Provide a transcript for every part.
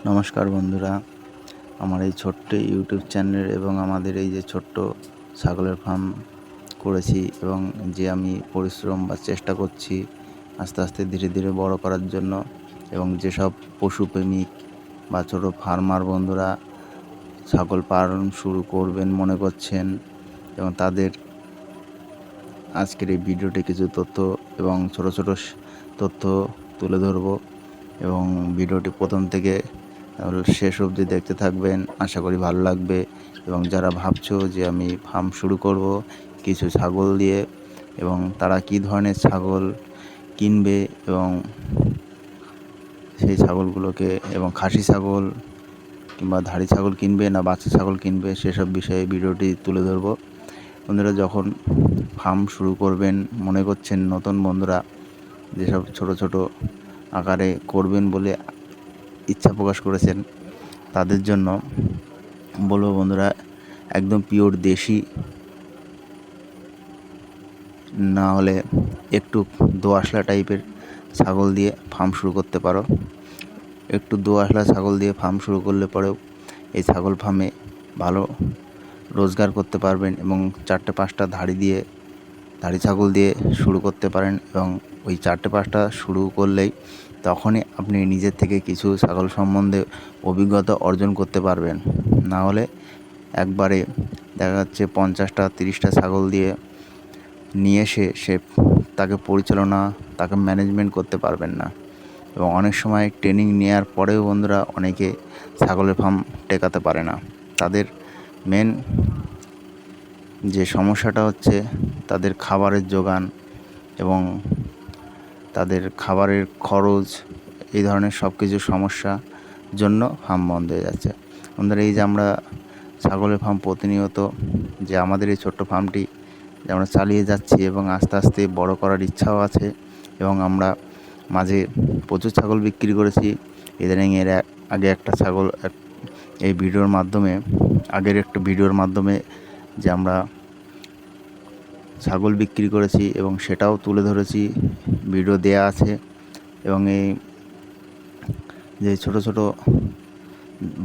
নমস্কার বন্ধুরা, আমার এই ছোট্ট ইউটিউব চ্যানেল এবং আমাদের এই যে ছোট্ট ছাগলের ফার্ম করেছি এবং যে আমি পরিশ্রম বা চেষ্টা করছি আস্তে আস্তে ধীরে ধীরে বড় করার জন্য, এবং যেসব পশুপ্রেমিক বা ছোটো ফার্মার বন্ধুরা ছাগল পালন শুরু করবেন মনে করছেন, এবং তাদের আজকের এই ভিডিওতে কিছু তথ্য এবং ছোট ছোট তথ্য তুলে ধরব, এবং ভিডিওটি প্রথম থেকে শেষ অবধি দেখতে থাকবেন। আশা করি ভালো লাগবে। এবং যারা ভাবছো যে আমি ফার্ম শুরু করব কিছু ছাগল দিয়ে, এবং তারা কি ধরনের ছাগল কিনবে এবং সেই ছাগলগুলোকে, এবং খাসি ছাগল কিংবা ধাড়ি ছাগল কিনবে না বাচ্চা ছাগল কিনবে, সেসব বিষয়ে ভিডিওটি তুলে ধরব। বন্ধুরা, যখন ফার্ম শুরু করবেন মনে করছেন, নতুন বন্ধুরা যেসব ছোট ছোট আকারে করবেন বলে ইচ্ছা প্রকাশ করেছেন, তাদের জন্য বলবো বন্ধুরা, একদম পিওর দেশি না হলে একটু দোআঁশলা টাইপের ছাগল দিয়ে ফার্ম শুরু করতে পারো। একটু দোআঁশলা ছাগল দিয়ে ফার্ম শুরু করলে পরেও এই ছাগল ফার্মে ভালো রোজগার করতে পারবেন, এবং 4-5টা ধাড়ি ছাগল দিয়ে শুরু করতে পারেন। এবং ওই 4-5টা শুরু করলেই তখনই আপনি নিজের থেকে কিছু ছাগল সম্বন্ধে অভিজ্ঞতা অর্জন করতে পারবেন। না হলে একবারে দেখা যাচ্ছে 50টা 30টা ছাগল দিয়ে নিয়ে এসে তাকে তাকে ম্যানেজমেন্ট করতে পারবেন না। এবং অনেক সময় ট্রেনিং নেওয়ার পরেও বন্ধুরা অনেকে ছাগলের ফার্ম টেকাতে পারে না। তাদের মেন যে সমস্যাটা হচ্ছে তাদের খাবারের জোগান এবং তাদের খাবারের খরচ, এই ধরনের সব কিছু সমস্যা জন্য ফার্ম বন্ধ হয়ে যাচ্ছে। বন্ধুরা, এই যে আমরা ছাগলের ফার্ম প্রতিনিয়ত যে আমাদের এই ছোট্ট ফার্মটি যে আমরা চালিয়ে যাচ্ছি, এবং আস্তে আস্তে বড় করার ইচ্ছাও আছে, এবং আমরা মাঝে প্রচুর ছাগল বিক্রি করেছি। ইদানিং এর আগে একটা ছাগল এই ভিডিওর মাধ্যমে, আগের একটা ভিডিওর মাধ্যমে যে আমরা ছাগল বিক্রি করেছি এবং সেটাও তুলে ধরেছি, ভিডিও দেয়া আছে। এবং এই যে ছোট ছোট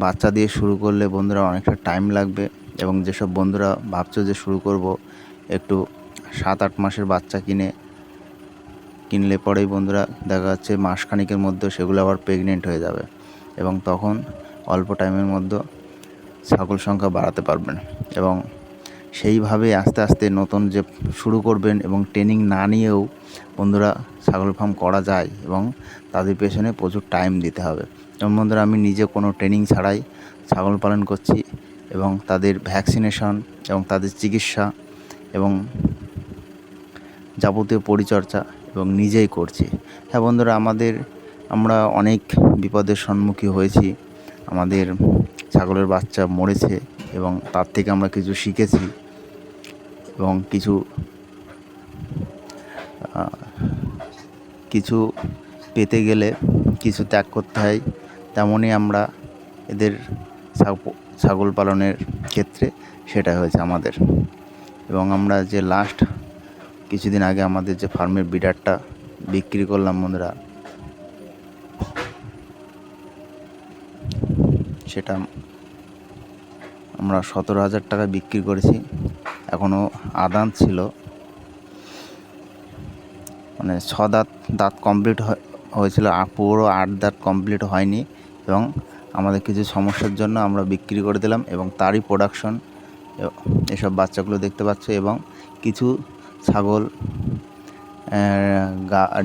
বাচ্চা দিয়ে শুরু করলে বন্ধুরা অনেকটা টাইম লাগবে, এবং যেসব বন্ধুরা ভাবছো যে শুরু করব, একটু 7-8 মাসের বাচ্চা কিনলে পরেই বন্ধুরা দেখা যাচ্ছে মাসখানেকের মধ্যে সেগুলো আবার প্রেগনেন্ট হয়ে যাবে, এবং তখন অল্প টাইমের মধ্যে ছাগল সংখ্যা বাড়াতে পারবেন। এবং সেইভাবে আস্তে আস্তে নতুন যে শুরু করবেন এবং ট্রেনিং না নিয়েও বন্ধুরা ছাগল ফার্ম করা যায়, এবং তাদের পেছনে প্রচুর টাইম দিতে হবে। যেমন বন্ধুরা, আমি নিজে কোনো ট্রেনিং ছাড়াই ছাগল পালন করছি, এবং তাদের ভ্যাকসিনেশন এবং তাদের চিকিৎসা এবং যাবতীয় পরিচর্যা এবং নিজেই করছি। হ্যাঁ বন্ধুরা, আমরা অনেক বিপদের সম্মুখীন হয়েছি। আমাদের ছাগলের বাচ্চা মরেছে, এবং তার থেকে আমরা কিছু শিখেছি, এবং কিছু পেতে গেলে কিছু ত্যাগ করতে হয়। তেমনই আমরা এদের ছাগল পালনের ক্ষেত্রে সেটা হয়েছে আমাদের। এবং আমরা যে লাস্ট কিছুদিন আগে আমাদের যে ফার্মের ব্রিডারটা বিক্রি করলাম বন্ধুরা, সেটা আমরা 17,000 টাকা বিক্রি করেছি। এখনও আদান ছিল, মানে 6 দাঁত কমপ্লিট হয়েছিল, পুরো 8 দাঁত কমপ্লিট হয়নি, এবং আমাদের কিছু সমস্যার জন্য আমরা বিক্রি করে দিলাম। এবং তারই প্রোডাকশন এসব বাচ্চাগুলো দেখতে পাচ্ছ। এবং কিছু ছাগল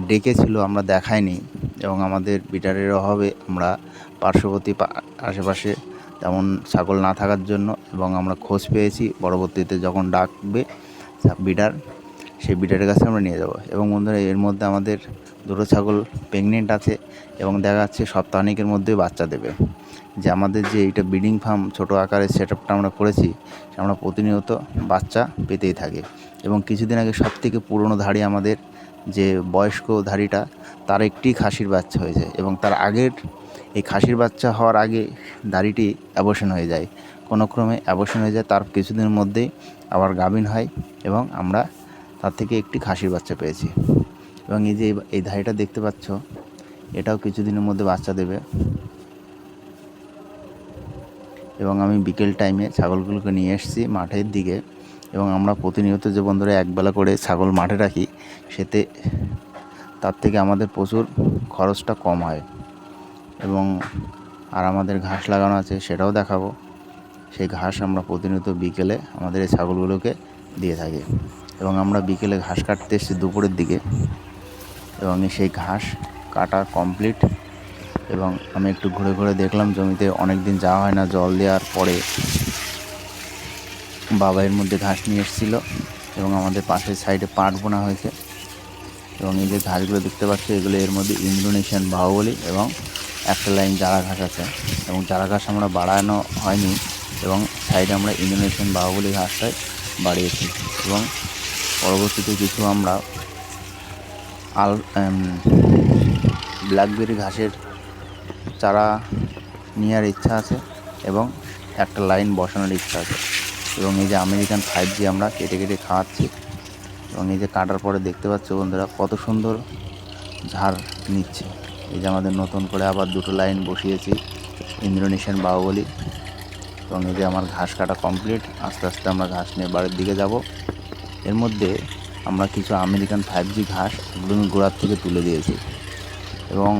ডেকেছিল, আমরা দেখাইনি, এবং আমাদের বিটারের অভাবে আমরা পার্শ্ববর্তী আশেপাশে তেমন ছাগল না থাকার জন্য, এবং আমরা খোঁজ পেয়েছি পরবর্তীতে যখন ডাকবে বিটার, সেই বিটারের কাছে আমরা নিয়ে যাব। এবং বন্ধুরা, এর মধ্যে আমাদের 2টো ছাগল প্রেগনেন্ট আছে, এবং দেখা যাচ্ছে সপ্তাহখানেকের মধ্যে বাচ্চা দেবে। যে আমাদের যে এইটা ব্রিডিং ফার্ম ছোটো আকারের সেট আপটা আমরা করেছি, আমরা প্রতিনিয়ত বাচ্চা পেতেই থাকি। এবং কিছুদিন আগে সবথেকে পুরনো ধাড়ি, আমাদের যে বয়স্ক ধাড়িটা, তার একটি খাসির বাচ্চা হয়েছে, এবং তার আগের এই খাসির বাচ্চা হওয়ার আগে ধাড়িটি অ্যাবর্শন হয়ে যায়, কোনো ক্রমে অ্যাবর্শন হয়ে যায়। তার কিছুদিনের মধ্যেই আবার গাভিন হয়, এবং আমরা তার থেকে একটি খাসির বাচ্চা পেয়েছি। এবং এই ধাড়িটা দেখতে পাচ্ছ, এটাও কিছুদিনের মধ্যে বাচ্চা দেবে। এবং আমি বিকেল টাইমে ছাগলগুলোকে নিয়ে এসেছি মাঠের দিকে। এবং আমরা প্রতিনিয়ত যে বন্ধুরা একবেলা করে ছাগল মাঠে রাখি, তার থেকে আমাদের প্রচুর খরচটা কম হয়। এবং আর আমাদের ঘাস লাগানো আছে, সেটাও দেখাবো। সেই ঘাস আমরা প্রতিনিয়ত বিকেলে আমাদের এই ছাগলগুলোকে দিয়ে থাকি। এবং আমরা বিকেলে ঘাস কাটতে এসেছি দুপুরের দিকে, এবং সেই ঘাস কাটা কমপ্লিট। এবং আমি একটু ঘুরে ঘুরে দেখলাম জমিতে, অনেক দিন যাওয়া হয় না, জল দেওয়ার পরে বাবা এর মধ্যে ঘাস নিয়ে এসেছিলো। এবং আমাদের পাশের সাইডে পাট বোনা হয়েছে। এবং এই যে ঘাসগুলো দেখতে পাচ্ছি, এগুলো এর মধ্যে ইন্দোনেশিয়ান বাহুবলী এবং একটা লাইন জারা ঘাস আছে। এবং জারা ঘাস আমরা বাড়ানো হয়নি, এবং সাইডে আমরা ইন্দোনেশিয়ান বাহুবলী ঘাসটাই বাড়িয়েছি। এবং পরবর্তীতে কিছু আমরা ব্ল্যাকবেরি ঘাসের চারা নেওয়ার ইচ্ছা আছে, এবং একটা লাইন বসানোর ইচ্ছা আছে। এবং এই যে আমেরিকান 5G আমরা কেটে কেটে খাওয়াচ্ছি। এবং এই যে কাটার পরে দেখতে পাচ্ছ বন্ধুরা কত সুন্দর ঝাড় নিচ্ছে। এই যে আমাদের নতুন করে আবার দুটো লাইন বসিয়েছি ইন্দোনেশিয়ান বাহুবলী। এবং এই যে আমার ঘাস কাটা কমপ্লিট। আস্তে আস্তে আমরা ঘাস নিয়ে বাড়ির দিকে যাব। এর মধ্যে আমরা কিছু আমেরিকান 5G ঘাস একদমই গোড়ার থেকে তুলে দিয়েছি, এবং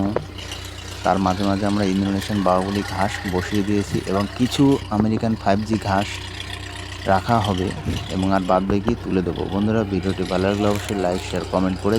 তার মাঝে মাঝে আমরা ইন্দোনেশিয়ান বাহুবলী ঘাস বসিয়ে দিয়েছি। এবং কিছু আমেরিকান 5G ঘাস রাখা হবে, এবং আর বাদ বাকি তুলে দেবো। বন্ধুরা, ভিডিওটি ভালো লাগলে অবশ্যই লাইক, শেয়ার, কমেন্ট করে